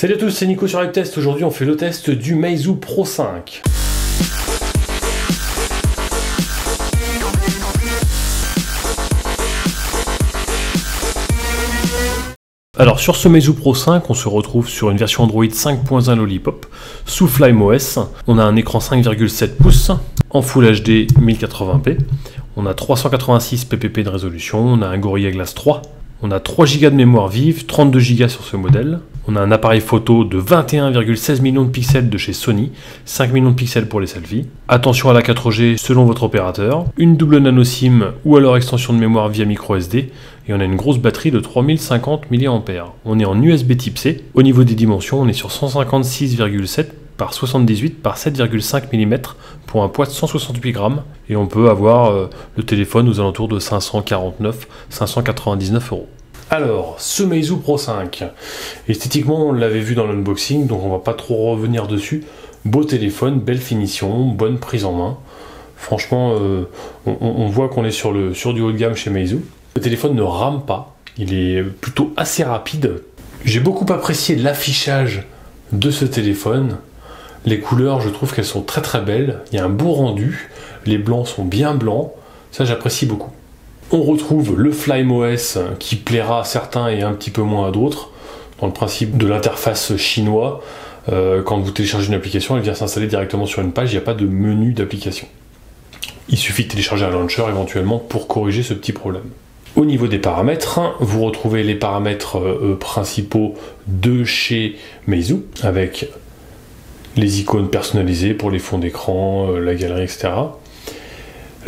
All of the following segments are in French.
Salut à tous, c'est Nico sur LiveTest. Aujourd'hui on fait le test du Meizu Pro 5. Alors sur ce Meizu Pro 5, on se retrouve sur une version Android 5.1 Lollipop sous FlymeOS. On a un écran 5,7 pouces en Full HD 1080p. On a 386 ppp de résolution, on a un Gorilla Glass 3. On a 3 Go de mémoire vive, 32 Go sur ce modèle. On a un appareil photo de 21,16 millions de pixels de chez Sony, 5 millions de pixels pour les selfies. Attention à la 4G selon votre opérateur. Une double nano SIM ou alors extension de mémoire via micro SD. Et on a une grosse batterie de 3050 mAh. On est en USB Type C. Au niveau des dimensions, on est sur 156,7 par 78 par 7,5 mm pour un poids de 168 grammes. Et on peut avoir le téléphone aux alentours de 549-599 €. Alors, ce Meizu Pro 5, esthétiquement on l'avait vu dans l'unboxing, donc on va pas trop revenir dessus. Beau téléphone, belle finition, bonne prise en main. Franchement, on voit qu'on est sur du haut de gamme chez Meizu. Le téléphone ne rame pas, il est plutôt assez rapide. J'ai beaucoup apprécié l'affichage de ce téléphone. Les couleurs, je trouve qu'elles sont très très belles. Il y a un beau rendu, les blancs sont bien blancs, ça j'apprécie beaucoup. On retrouve le FlymeOS qui plaira à certains et un petit peu moins à d'autres. Dans le principe de l'interface chinois, quand vous téléchargez une application, elle vient s'installer directement sur une page, il n'y a pas de menu d'application. Il suffit de télécharger un launcher éventuellement pour corriger ce petit problème. Au niveau des paramètres, vous retrouvez les paramètres principaux de chez Meizu, avec les icônes personnalisées pour les fonds d'écran, la galerie, etc.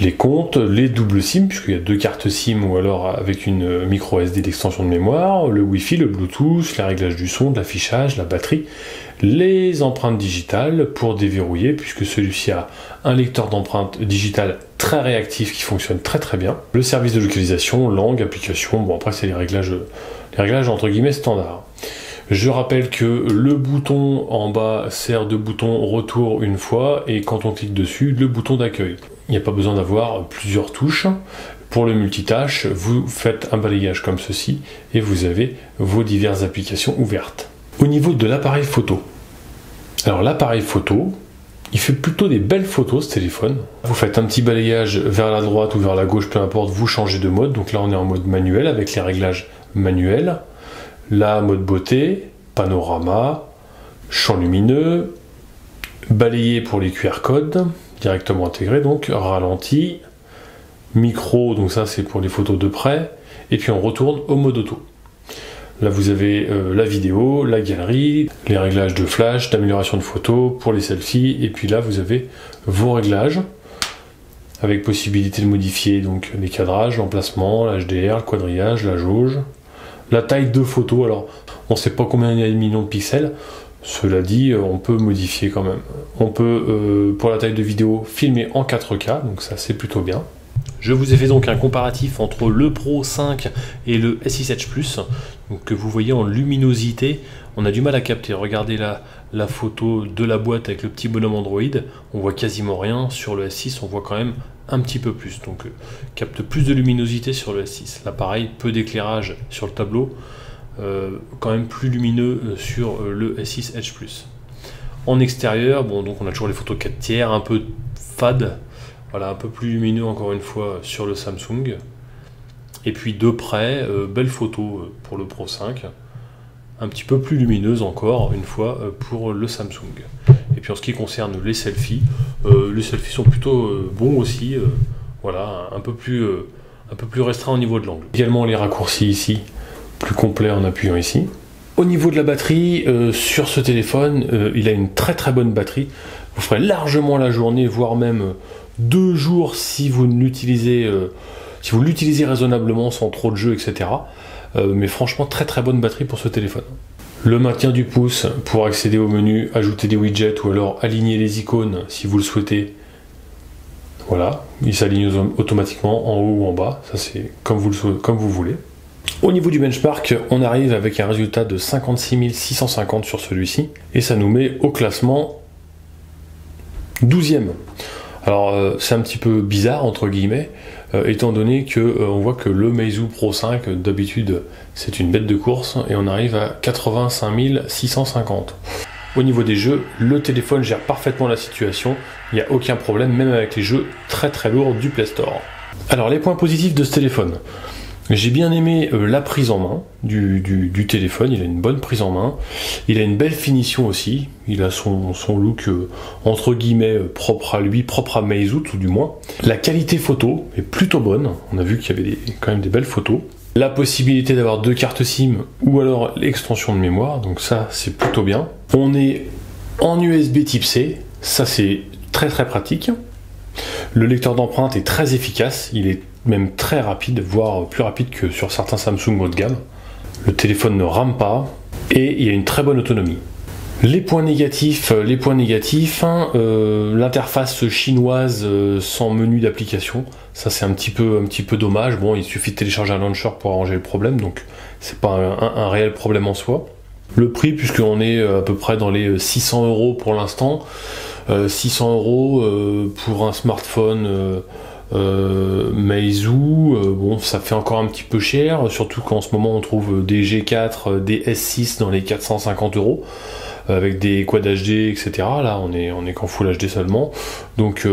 Les comptes, les doubles SIM, puisqu'il y a 2 cartes SIM ou alors avec une micro SD d'extension de mémoire, le Wi-Fi, le Bluetooth, les réglages du son, de l'affichage, la batterie, les empreintes digitales pour déverrouiller, puisque celui-ci a un lecteur d'empreintes digitales très réactif qui fonctionne très très bien. Le service de localisation, langue, application, bon après c'est les réglages entre guillemets standards. Je rappelle que le bouton en bas sert de bouton retour une fois et quand on clique dessus, le bouton d'accueil. Il n'y a pas besoin d'avoir plusieurs touches. Pour le multitâche, vous faites un balayage comme ceci et vous avez vos diverses applications ouvertes. Au niveau de l'appareil photo, alors l'appareil photo, il fait plutôt des belles photos ce téléphone. Vous faites un petit balayage vers la droite ou vers la gauche, peu importe, vous changez de mode. Donc là on est en mode manuel avec les réglages manuels. Là, mode beauté, panorama, champ lumineux, balayé pour les QR codes, directement intégré, donc ralenti, micro, donc ça c'est pour les photos de près, et puis on retourne au mode auto. Là vous avez la vidéo, la galerie, les réglages de flash, d'amélioration de photos pour les selfies, et puis là vous avez vos réglages, avec possibilité de modifier donc les cadrages, l'emplacement, l'HDR, le quadrillage, la jauge. La taille de photo, alors on ne sait pas combien il y a de millions de pixels, cela dit, on peut modifier quand même. On peut, pour la taille de vidéo, filmer en 4K, donc ça c'est plutôt bien. Je vous ai fait donc un comparatif entre le Pro 5 et le S6 Edge Plus, donc que vous voyez en luminosité, on a du mal à capter. Regardez la photo de la boîte avec le petit bonhomme Android, on voit quasiment rien. Sur le S6, on voit quand même un petit peu plus, donc capte plus de luminosité sur le S6. Là pareil, peu d'éclairage sur le tableau, quand même plus lumineux sur le S6 Edge Plus. En extérieur, bon donc on a toujours les photos 4 tiers, un peu fade, voilà, un peu plus lumineux encore une fois sur le Samsung. Et puis de près, belle photo pour le Pro 5, un petit peu plus lumineuse encore une fois pour le Samsung. Et puis en ce qui concerne les selfies sont plutôt bons aussi, voilà, un peu plus restreint au niveau de l'angle. Également les raccourcis ici, plus complet en appuyant ici. Au niveau de la batterie, sur ce téléphone, il a une très très bonne batterie. Vous ferez largement la journée, voire même 2 jours si vous l'utilisez raisonnablement, sans trop de jeux, etc. Mais franchement, très très bonne batterie pour ce téléphone. Le maintien du pouce pour accéder au menu, ajouter des widgets ou alors aligner les icônes si vous le souhaitez. Voilà, il s'aligne automatiquement en haut ou en bas, ça c'est comme vous voulez. Au niveau du benchmark, on arrive avec un résultat de 56 650 sur celui-ci et ça nous met au classement 12e. Alors c'est un petit peu bizarre entre guillemets, étant donné que on voit que le Meizu Pro 5 d'habitude c'est une bête de course et on arrive à 85 650. Au niveau des jeux, le téléphone gère parfaitement la situation, il n'y a aucun problème même avec les jeux très très lourds du Play Store. Alors les points positifs de ce téléphone. J'ai bien aimé la prise en main du téléphone, il a une bonne prise en main, il a une belle finition aussi, il a son look entre guillemets propre à lui, propre à Meizu tout du moins. La qualité photo est plutôt bonne, on a vu qu'il y avait quand même des belles photos. La possibilité d'avoir 2 cartes SIM ou alors l'extension de mémoire, donc ça c'est plutôt bien. On est en USB type C, ça c'est très très pratique. Le lecteur d'empreintes est très efficace, il est même très rapide, voire plus rapide que sur certains Samsung haut de gamme. Le téléphone ne rame pas et il y a une très bonne autonomie. Les points négatifs, l'interface chinoise sans menu d'application, ça c'est un petit peu dommage. Bon, il suffit de télécharger un launcher pour arranger le problème, donc c'est pas un réel problème en soi. Le prix, puisqu'on est à peu près dans les 600 € pour l'instant, 600 € pour un smartphone Meizu, bon ça fait encore un petit peu cher, surtout qu'en ce moment on trouve des G4, des S6 dans les 450 € avec des quad HD, etc. Là on est qu'en Full HD seulement, donc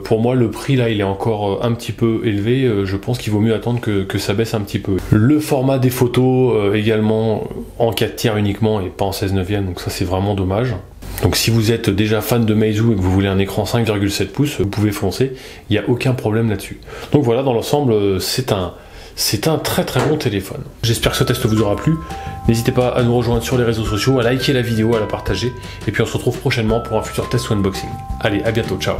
pour moi le prix là il est encore un petit peu élevé, je pense qu'il vaut mieux attendre que ça baisse un petit peu. Le format des photos également en 4 tiers uniquement et pas en 16/9, donc ça c'est vraiment dommage. Donc si vous êtes déjà fan de Meizu et que vous voulez un écran 5,7 pouces, vous pouvez foncer, il n'y a aucun problème là-dessus. Donc voilà, dans l'ensemble, c'est un très très bon téléphone. J'espère que ce test vous aura plu. N'hésitez pas à nous rejoindre sur les réseaux sociaux, à liker la vidéo, à la partager, et puis on se retrouve prochainement pour un futur test ou unboxing. Allez, à bientôt, ciao.